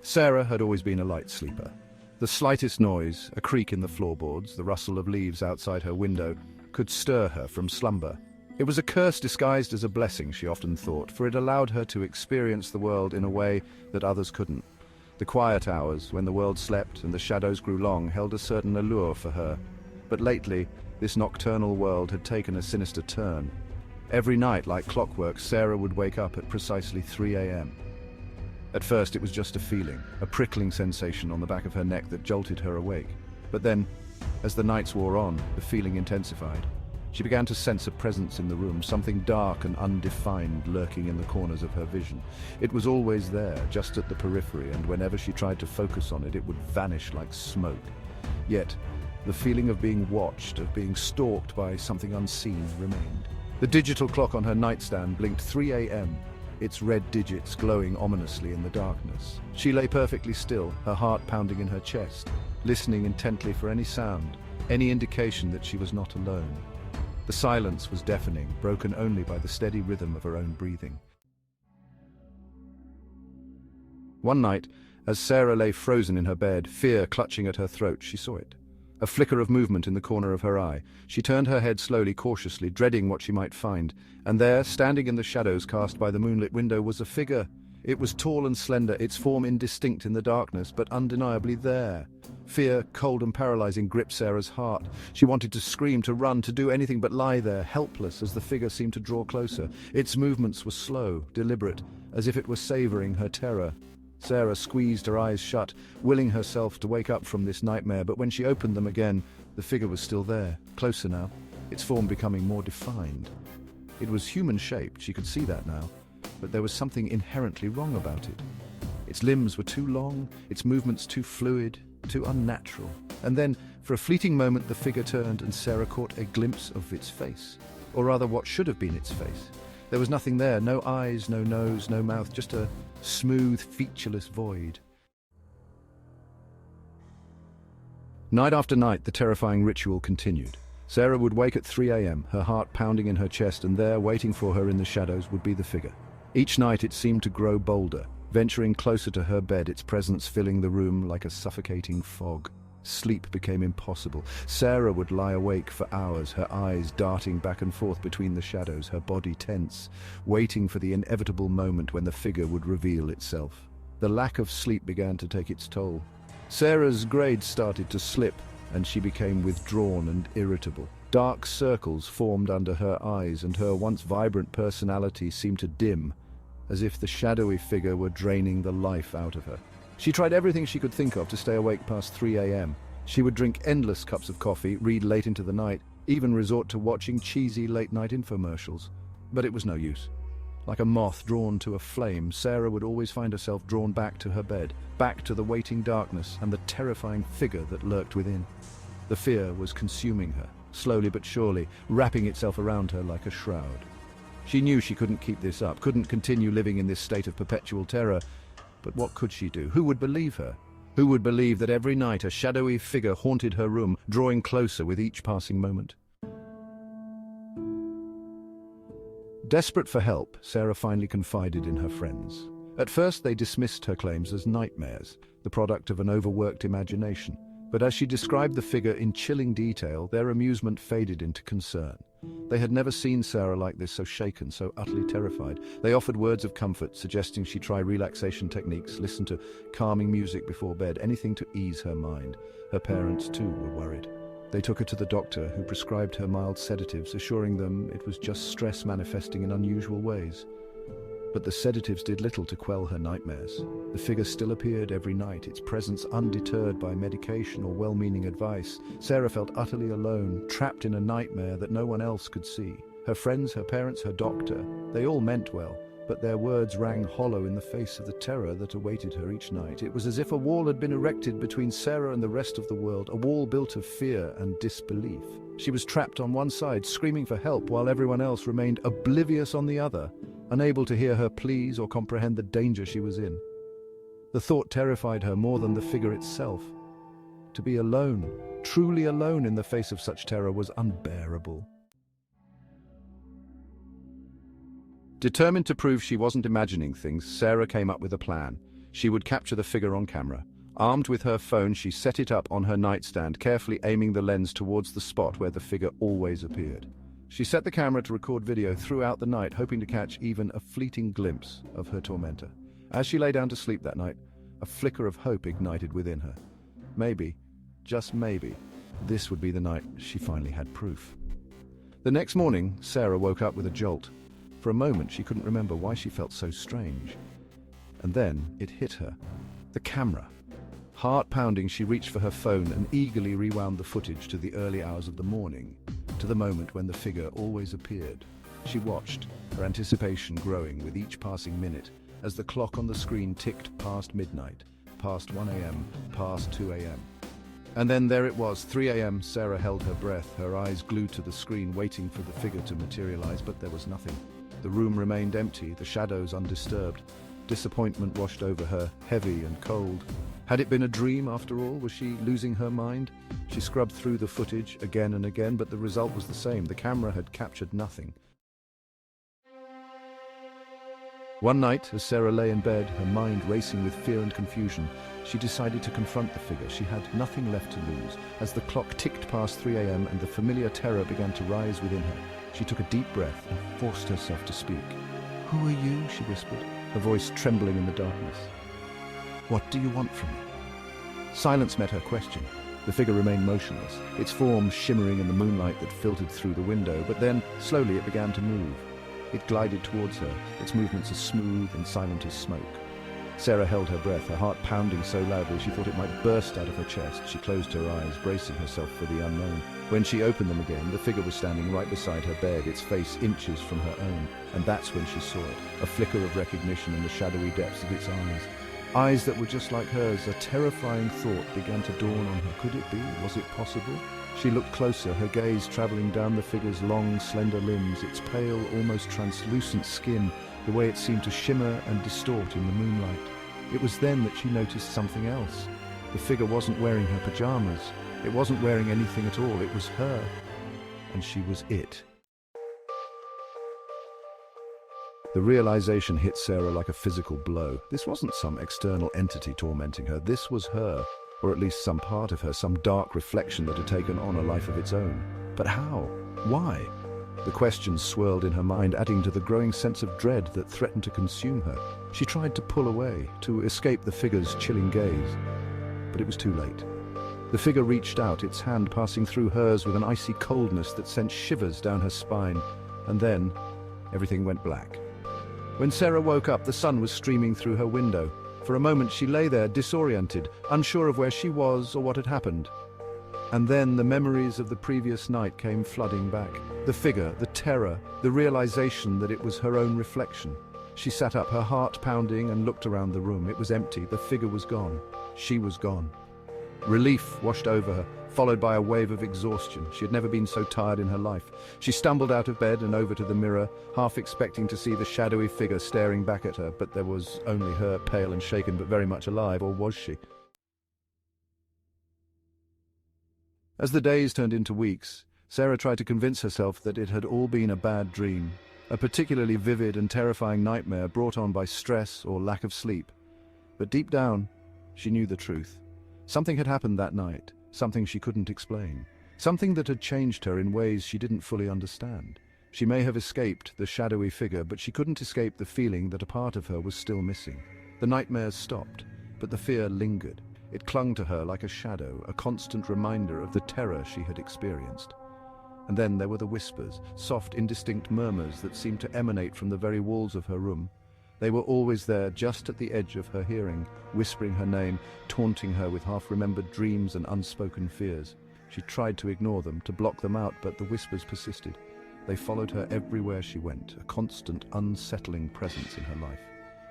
Sarah had always been a light sleeper. The slightest noise, a creak in the floorboards, the rustle of leaves outside her window, could stir her from slumber. It was a curse disguised as a blessing, she often thought, for it allowed her to experience the world in a way that others couldn't. The quiet hours, when the world slept and the shadows grew long, held a certain allure for her. But lately, this nocturnal world had taken a sinister turn. Every night, like clockwork, Sarah would wake up at precisely 3 a.m. At first, it was just a feeling, a prickling sensation on the back of her neck that jolted her awake. But then, as the nights wore on, the feeling intensified. She began to sense a presence in the room, something dark and undefined lurking in the corners of her vision. It was always there, just at the periphery, and whenever she tried to focus on it, it would vanish like smoke. Yet, the feeling of being watched, of being stalked by something unseen, remained. The digital clock on her nightstand blinked 3 a.m., its red digits glowing ominously in the darkness. She lay perfectly still, her heart pounding in her chest, listening intently for any sound, any indication that she was not alone. The silence was deafening, broken only by the steady rhythm of her own breathing. One night, as Sarah lay frozen in her bed, fear clutching at her throat, she saw it. A flicker of movement in the corner of her eye. She turned her head slowly, cautiously, dreading what she might find. And there, standing in the shadows cast by the moonlit window, was a figure. It was tall and slender, its form indistinct in the darkness, but undeniably there. Fear, cold and paralyzing, gripped Sarah's heart. She wanted to scream, to run, to do anything but lie there, helpless, as the figure seemed to draw closer. Its movements were slow, deliberate, as if it were savoring her terror. Sarah squeezed her eyes shut, willing herself to wake up from this nightmare, but when she opened them again, the figure was still there, closer now, its form becoming more defined. It was human-shaped, she could see that now, but there was something inherently wrong about it. Its limbs were too long, its movements too fluid, too unnatural. And then, for a fleeting moment, the figure turned and Sarah caught a glimpse of its face. Or rather, what should have been its face. There was nothing there, no eyes, no nose, no mouth, just a smooth, featureless void. Night after night, the terrifying ritual continued. Sarah would wake at 3 a.m., her heart pounding in her chest, and there, waiting for her in the shadows, would be the figure. Each night it seemed to grow bolder, venturing closer to her bed, its presence filling the room like a suffocating fog. Sleep became impossible. Sarah would lie awake for hours, her eyes darting back and forth between the shadows, her body tense, waiting for the inevitable moment when the figure would reveal itself. The lack of sleep began to take its toll. Sarah's grades started to slip, and she became withdrawn and irritable. Dark circles formed under her eyes, and her once vibrant personality seemed to dim, as if the shadowy figure were draining the life out of her. She tried everything she could think of to stay awake past 3 a.m. She would drink endless cups of coffee, read late into the night, even resort to watching cheesy late-night infomercials. But it was no use. Like a moth drawn to a flame, Sarah would always find herself drawn back to her bed, back to the waiting darkness and the terrifying figure that lurked within. The fear was consuming her, slowly but surely, wrapping itself around her like a shroud. She knew she couldn't keep this up, couldn't continue living in this state of perpetual terror. But what could she do? Who would believe her? Who would believe that every night a shadowy figure haunted her room, drawing closer with each passing moment? Desperate for help, Sarah finally confided in her friends. At first, they dismissed her claims as nightmares, the product of an overworked imagination. But as she described the figure in chilling detail, their amusement faded into concern. They had never seen Sarah like this, so shaken, so utterly terrified. They offered words of comfort, suggesting she try relaxation techniques, listen to calming music before bed, anything to ease her mind. Her parents, too, were worried. They took her to the doctor, who prescribed her mild sedatives, assuring them it was just stress manifesting in unusual ways. But the sedatives did little to quell her nightmares. The figure still appeared every night, its presence undeterred by medication or well-meaning advice. Sarah felt utterly alone, trapped in a nightmare that no one else could see. Her friends, her parents, her doctor, they all meant well, but their words rang hollow in the face of the terror that awaited her each night. It was as if a wall had been erected between Sarah and the rest of the world, a wall built of fear and disbelief. She was trapped on one side, screaming for help, while everyone else remained oblivious on the other, unable to hear her pleas or comprehend the danger she was in. The thought terrified her more than the figure itself. To be alone, truly alone in the face of such terror, was unbearable. Determined to prove she wasn't imagining things, Sarah came up with a plan. She would capture the figure on camera. Armed with her phone, she set it up on her nightstand, carefully aiming the lens towards the spot where the figure always appeared. She set the camera to record video throughout the night, hoping to catch even a fleeting glimpse of her tormentor. As she lay down to sleep that night, a flicker of hope ignited within her. Maybe, just maybe, this would be the night she finally had proof. The next morning, Sarah woke up with a jolt. For a moment, she couldn't remember why she felt so strange. And then it hit her. The camera. Heart pounding, she reached for her phone and eagerly rewound the footage to the early hours of the morning, to the moment when the figure always appeared. She watched, her anticipation growing with each passing minute, as the clock on the screen ticked past midnight, past 1 a.m., past 2 a.m. And then there it was, 3 a.m. Sarah held her breath, her eyes glued to the screen, waiting for the figure to materialize, but there was nothing. The room remained empty, the shadows undisturbed. Disappointment washed over her, heavy and cold. Had it been a dream after all? Was she losing her mind? She scrubbed through the footage again and again, but the result was the same. The camera had captured nothing. One night, as Sarah lay in bed, her mind racing with fear and confusion, she decided to confront the figure. She had nothing left to lose. As the clock ticked past 3 a.m. and the familiar terror began to rise within her, she took a deep breath and forced herself to speak. "Who are you?" she whispered, her voice trembling in the darkness. "What do you want from me?" Silence met her question. The figure remained motionless, its form shimmering in the moonlight that filtered through the window, but then, slowly, it began to move. It glided towards her, its movements as smooth and silent as smoke. Sarah held her breath, her heart pounding so loudly she thought it might burst out of her chest. She closed her eyes, bracing herself for the unknown. When she opened them again, the figure was standing right beside her bed, its face inches from her own. And that's when she saw it, a flicker of recognition in the shadowy depths of its eyes. Eyes that were just like hers. A terrifying thought began to dawn on her. Could it be? Was it possible? She looked closer, her gaze traveling down the figure's long, slender limbs, its pale, almost translucent skin, the way it seemed to shimmer and distort in the moonlight. It was then that she noticed something else. The figure wasn't wearing her pajamas. It wasn't wearing anything at all. It was her. And she was it. The realization hit Sarah like a physical blow. This wasn't some external entity tormenting her. This was her, or at least some part of her, some dark reflection that had taken on a life of its own. But how? Why? The questions swirled in her mind, adding to the growing sense of dread that threatened to consume her. She tried to pull away, to escape the figure's chilling gaze. But it was too late. The figure reached out, its hand passing through hers with an icy coldness that sent shivers down her spine. And then, everything went black. When Sarah woke up, the sun was streaming through her window. For a moment she lay there, disoriented, unsure of where she was or what had happened. And then the memories of the previous night came flooding back. The figure, the terror, the realization that it was her own reflection. She sat up, her heart pounding, and looked around the room. It was empty. The figure was gone. She was gone. Relief washed over her, followed by a wave of exhaustion. She had never been so tired in her life. She stumbled out of bed and over to the mirror, half expecting to see the shadowy figure staring back at her, but there was only her, pale and shaken, but very much alive, or was she? As the days turned into weeks, Sarah tried to convince herself that it had all been a bad dream, a particularly vivid and terrifying nightmare brought on by stress or lack of sleep. But deep down, she knew the truth. Something had happened that night, something she couldn't explain, something that had changed her in ways she didn't fully understand. She may have escaped the shadowy figure, but she couldn't escape the feeling that a part of her was still missing. The nightmares stopped, but the fear lingered. It clung to her like a shadow, a constant reminder of the terror she had experienced. And then there were the whispers, soft, indistinct murmurs that seemed to emanate from the very walls of her room. They were always there, just at the edge of her hearing, whispering her name, taunting her with half-remembered dreams and unspoken fears. She tried to ignore them, to block them out, but the whispers persisted. They followed her everywhere she went, a constant, unsettling presence in her life.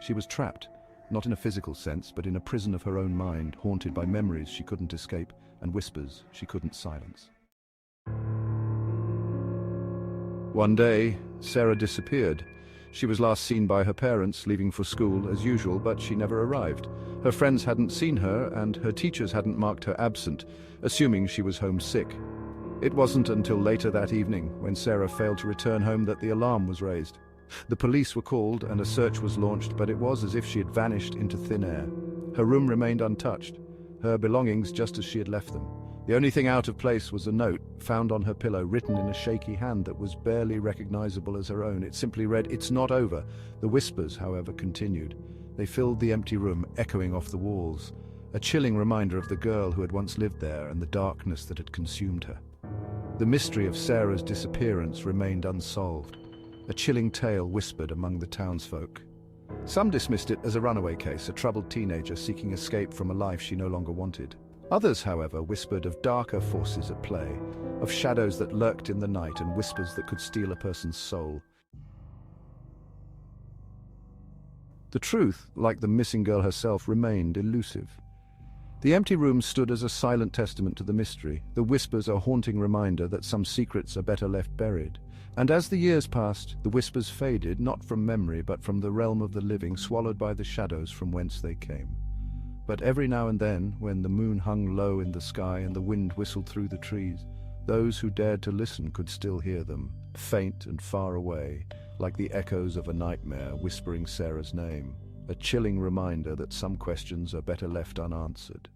She was trapped, not in a physical sense, but in a prison of her own mind, haunted by memories she couldn't escape and whispers she couldn't silence. One day, Sarah disappeared. She was last seen by her parents, leaving for school as usual, but she never arrived. Her friends hadn't seen her, and her teachers hadn't marked her absent, assuming she was homesick. It wasn't until later that evening, when Sarah failed to return home, that the alarm was raised. The police were called and a search was launched, but it was as if she had vanished into thin air. Her room remained untouched, her belongings just as she had left them. The only thing out of place was a note found on her pillow, written in a shaky hand that was barely recognizable as her own. It simply read, "It's not over." The whispers, however, continued. They filled the empty room, echoing off the walls, a chilling reminder of the girl who had once lived there and the darkness that had consumed her. The mystery of Sarah's disappearance remained unsolved, a chilling tale whispered among the townsfolk. Some dismissed it as a runaway case, a troubled teenager seeking escape from a life she no longer wanted. Others, however, whispered of darker forces at play, of shadows that lurked in the night and whispers that could steal a person's soul. The truth, like the missing girl herself, remained elusive. The empty room stood as a silent testament to the mystery, the whispers a haunting reminder that some secrets are better left buried. And as the years passed, the whispers faded, not from memory but from the realm of the living, swallowed by the shadows from whence they came. But every now and then, when the moon hung low in the sky and the wind whistled through the trees, those who dared to listen could still hear them, faint and far away, like the echoes of a nightmare whispering Sarah's name, a chilling reminder that some questions are better left unanswered.